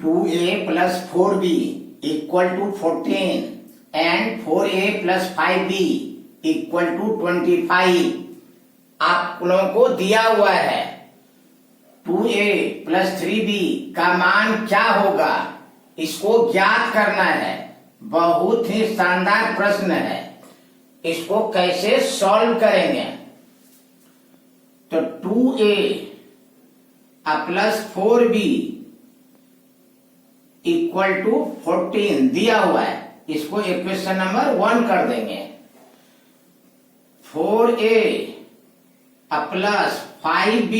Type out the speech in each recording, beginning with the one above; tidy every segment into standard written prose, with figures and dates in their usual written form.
2a plus 4b equal to 14 and 4a plus 5b equal to 25 आप लोगों को दिया हुआ है। 2a plus 3b का मान क्या होगा, इसको ज्ञात करना है। बहुत ही शानदार प्रश्न है, इसको कैसे सॉल्व करेंगे। तो 2a plus 4b equal to 14 दिया हुआ है, इसको इक्वेशन नंबर 1 कर देंगे। 4a plus 5b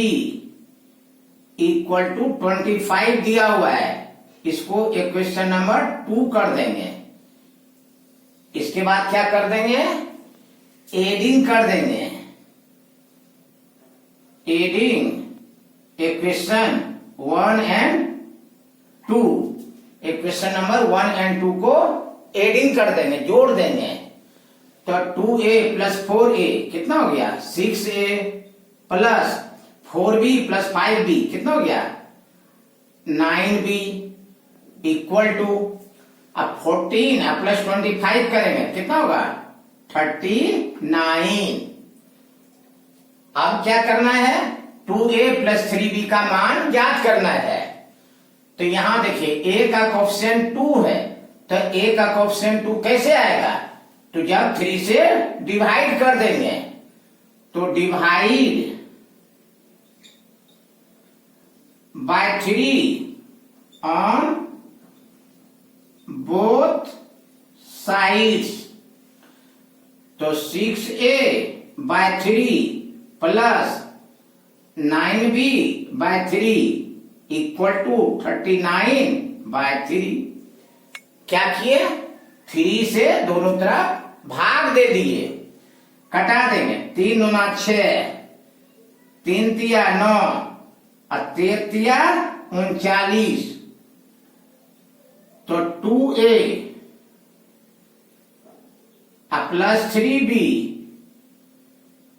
equal to 25 दिया हुआ है, इसको इक्वेशन नंबर 2 कर देंगे। इसके बाद क्या कर देंगे, एडिंग कर देंगे। Adding equation 1 and 2, equation number 1 and 2 को एडिंग कर देंगे, जोड़ देंगे। तो 2a प्लस 4a कितना हो गया, 6a plus 4b plus 5b कितना हो गया, 9b इक्वल टू, अब 14 प्लस 25 करेंगे कितना होगा, 39। अब क्या करना है, 2a प्लस 3b का मान ज्ञात करना है। तो यहां देखिए a का कोएफिशिएंट 2 है, तो a का कोएफिशिएंट 2 कैसे आएगा, तो जब 3 से डिवाइड कर देंगे, तो divide by 3 on both sides. तो 6a by 3 plus 9b by 3 equal to 39 by 3। क्या किए, 3 से दोनों तरफ भाग दे दिए, कटा देंगे। 3 दूना 6, 3 तिया 9 और 3 तिया 39। तो 2a plus 3b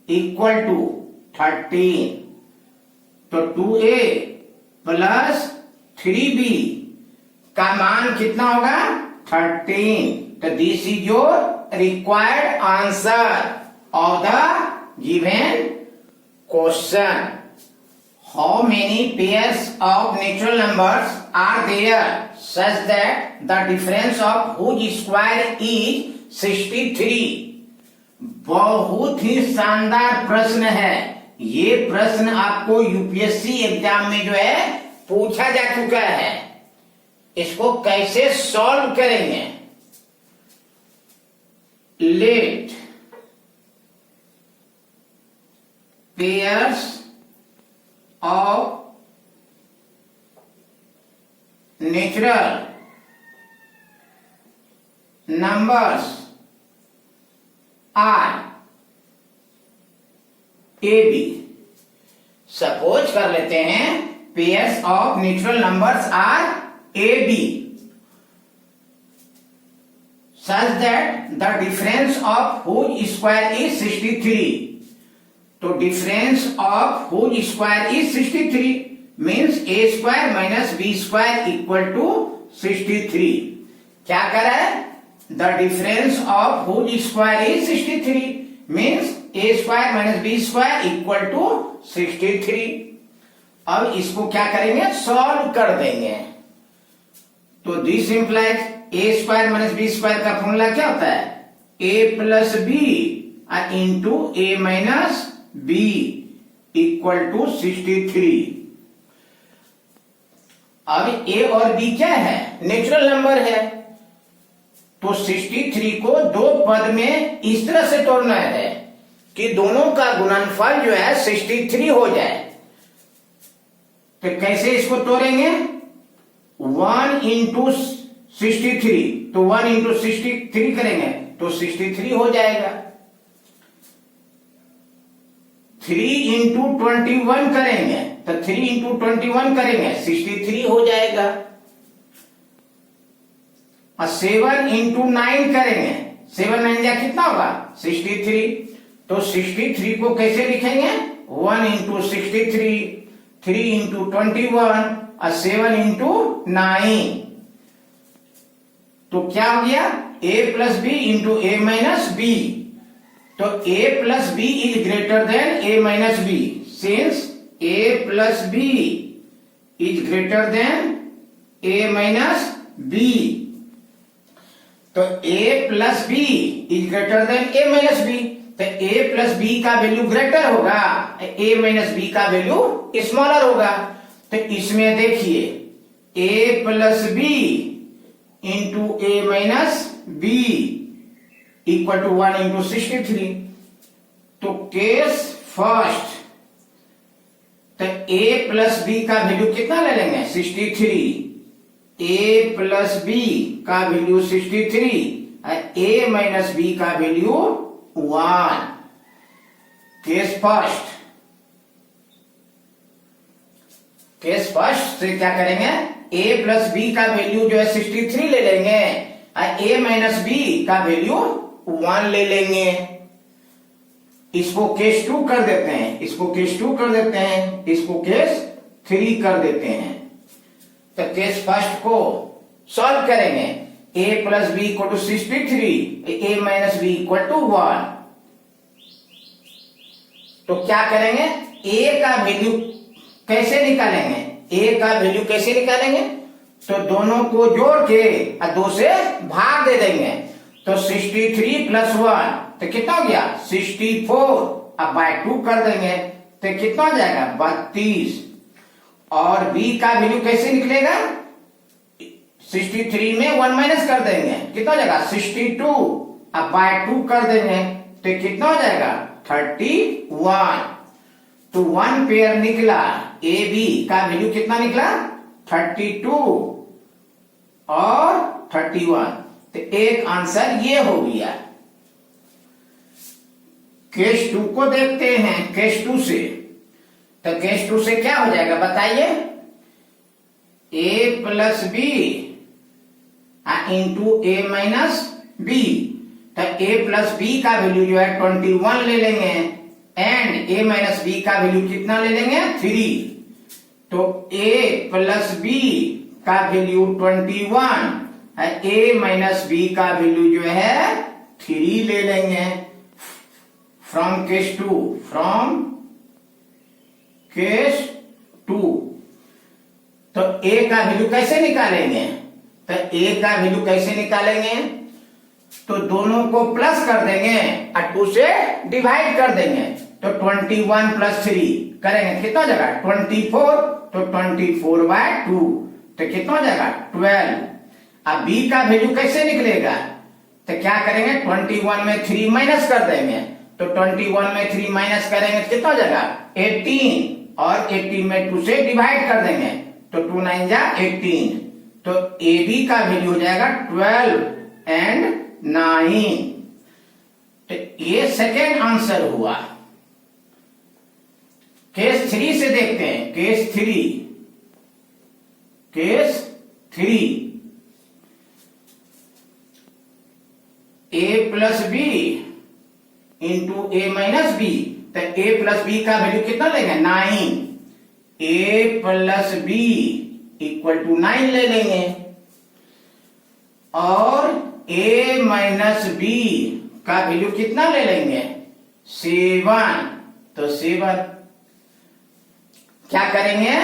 equal to 13। तो 2a प्लस 3b का मान कितना होगा, 13। तो this is your required answer of the given question. How many pairs of natural numbers are there such that the difference of whose square is 63। बहुत ही शानदार प्रश्न है। ये प्रश्न आपको यूपीएससी एग्जाम में जो है पूछा जा चुका है। इसको कैसे सॉल्व करेंगे, let pairs of natural numbers are a b. Suppose कर लेते हैं pairs of natural numbers are a b such that the difference of whose square is 63। तो difference of whose square is 63 means a square minus b square equal to 63। क्या करा है, the difference of whose square is 63 means a square minus b square equal to 63। अब इसको क्या करेंगे, solve कर देंगे। तो this implies a square minus b square का फॉर्मूला क्या होता है, a plus b into a minus b equal to 63। अब a और b क्या है, नेचुरल नंबर है। तो 63 को दो पद में इस तरह से तोड़ना है कि दोनों का गुणनफल जो है 63 हो जाए। तो कैसे इसको तोड़ेंगे, 1 इंटू 63, तो 1 इंटू 63 करेंगे तो 63 हो जाएगा। 3 इंटू 21 करेंगे तो 3 इंटू 21 करेंगे 63 हो जाएगा। और 7 इंटू 9 करेंगे, 7 9 जा कितना होगा, 63। तो 63 को कैसे लिखेंगे, 1 इंटू 63, 3 इंटू 21 और 7 इंटू 9, तो क्या हो गया a plus b into a minus b. तो a plus b is greater than a minus b, since a plus b is greater than a minus b. तो a plus b is greater than a minus b, तो a plus b का value greater होगा, a minus b का value smaller होगा। तो इसमें देखिए a plus b into a minus b equal to 1 into 63। तो केस फर्स्ट, तो a प्लस बी का वैल्यू कितना ले लेंगे 63, a प्लस बी का वैल्यू 63 और a माइनस बी का value 1। Case first, case first से क्या करेंगे, a प्लस बी का वैल्यू जो है 63 ले लेंगे और a माइनस बी का वैल्यू 1 ले लेंगे। इसको केस 2 कर देते हैं, इसको केस 2 कर देते हैं, इसको केस 3 कर देते हैं। तो केस फर्स्ट को सॉल्व करेंगे, a plus b equal to 63, a minus b equal to 1। तो क्या करेंगे, a का वैल्यू कैसे निकालेंगे, a का वैल्यू कैसे निकालेंगे, तो दोनों को जोड़ के और 2 से भाग दे देंगे। तो 63 प्लस 1 तो कितना हो गया 64, अब बाय 2 कर देंगे तो कितना हो जाएगा 32। और b का वैल्यू कैसे निकलेगा, 63 में 1 माइनस कर देंगे, कितना हो जाएगा 62, अब बाय 2 कर देंगे तो कितना हो जाएगा 31। तो 1 पेयर निकला, ए बी का वैल्यू कितना निकला 32 और 31। तो एक आंसर ये हो गया। केस 2 को देखते हैं, केस 2 से, तो केस 2 से क्या हो जाएगा बताइए, a plus b into a minus b. तो a प्लस बी का वैल्यू जो है 21 ले लेंगे एंड a माइनस बी का वैल्यू कितना ले लेंगे 3। तो a प्लस बी का वैल्यू 21 और a माइनस बी का वैल्यू जो है 3 ले लेंगे। From case 2, from case 2। तो a का वैल्यू कैसे निकालेंगे, तो a का वैल्यू कैसे निकालेंगे, तो दोनों को प्लस कर देंगे और 2 से डिवाइड कर देंगे। तो 21 प्लस 3 करेंगे कितना हो जाएगा 24, तो 24 बाय 2 तो कितना हो जाएगा 12। अब b का वैल्यू कैसे निकलेगा, तो क्या करेंगे 21 में 3 माइनस कर देंगे, तो 21 में 3 माइनस करेंगे तो कितना हो जाएगा 18 और 18 में 2 से डिवाइड कर देंगे, तो 2 9 जा 18। तो ए बी का वैल्यू हो जाएगा 12 एंड 9। तो ये सेकेंड आंसर हुआ। केस 3 से देखते हैं, case 3, case 3, a plus b into a minus b. तो a प्लस बी का वैल्यू कितना लेंगे 9, a plus b equal to 9 ले लेंगे और a माइनस बी का वैल्यू कितना ले लेंगे 7। तो 7 क्या करेंगे,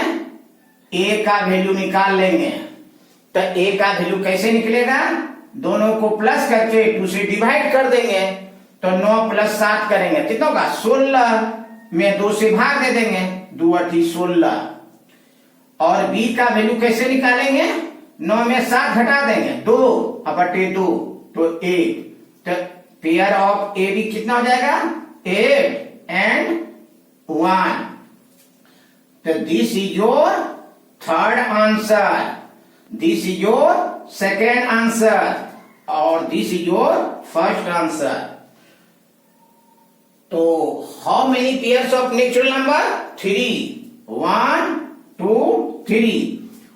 a का वैल्यू निकाल लेंगे। तो a का वैल्यू कैसे निकलेगा, दोनों को प्लस करके 2 से डिवाइड कर देंगे। तो 9 प्लस 7 करेंगे कितना होगा 16 में 2 से भाग दे देंगे, 2 8 16। और b का वैल्यू कैसे निकालेंगे, 9 में 7 घटा देंगे 2 बटे 2 तो 8। तो पेयर ऑफ ए बी कितना हो जाएगा 8 एंड 1। तो this is your third answer, this is your second answer और this is your first answer. तो how many pairs of natural number 3, 1 2 3।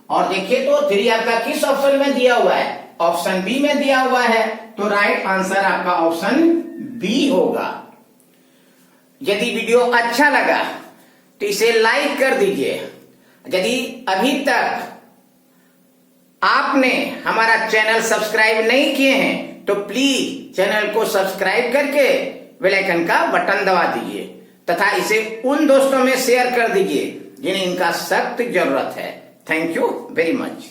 और देखिए तो 3 आपका किस ऑप्शन में दिया हुआ है, ऑप्शन बी में दिया हुआ है, तो राइट आंसर आपका ऑप्शन बी होगा। यदि वीडियो अच्छा लगा तो इसे लाइक कर दीजिए यदि अभी तक आपने हमारा चैनल सब्सक्राइब नहीं किए हैं तो प्लीज चैनल को सब्सक्राइब करके बेल आइकन का बटन दबा दीजिए तथा इसे उन दोस्तों में शेयर कर दीजिए जिन्हें इनका सख्त जरूरत है। Thank you very much.